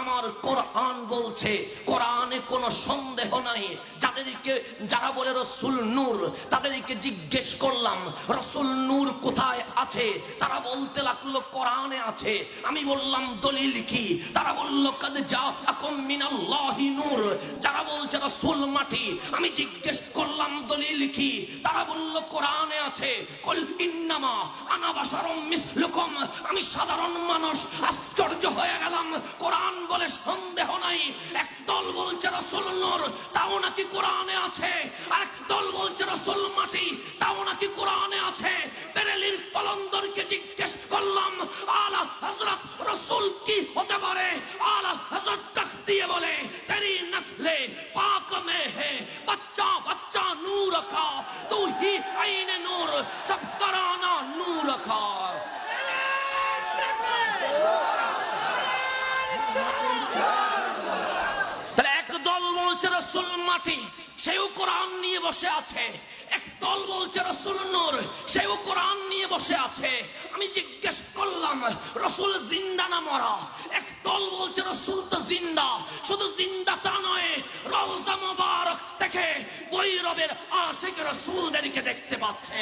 আমার কোরআন বলছে, কোরআনে কোনো সন্দেহ নাই। যারা বলে রসুল নূর, তাদেরকে জিজ্ঞেস করলাম রসুল নূর কোথায় আছে? তারা বলতে লাগলো কোরআনে আছে। আমি বললাম দলিল কি? তারা বলল কাদ জাআকুম মিনাল্লাহি নূর। যারা বলছে রসুল মাটি, আমি জিজ্ঞেস করলাম দলিল কি? তারা বলল কোরআনে আছে। কুল ইন্নামা আনা বাশারুম মিসলুকুম, আমি সাধারণ মানুষ। আশ্চর্য হয়ে গেলাম, কোরআন বলে সন্দেহ নাই। একদল বলছে রসুল নূর, তাও নাকি কোরআনে আছে। আর একদল বলছে রসুল মাটি, তাও নাকি কোরআনে আছে। বেরেলির কলন্দরকে জিজ্ঞেস করলাম আলা হযরত রসুল কি হতে পারে? আলা হযরত ডাক দিয়ে বলে তেরি নসলে পাক মে হে বচ্চা বচ্চা নূর কা, তু হি আইনে নূর সব করানা নূর কা। তাহলে একদল বলছে রসুল মাটি, সেও কোরআন নিয়ে বসে আছে। একদল বলছে রসুল নূর, সেও কোরআন নিয়ে বসে আছে। আমি জিজ্ঞেস করলাম রসুল জিন্দা না মরা? একদল বলছে রসুল তো জিন্দা। শুধু জিন্দা তা নয়, রওজা মুবারক থেকে বৈরবের আশিক রসুলদেরকে দেখতে পাচ্ছে।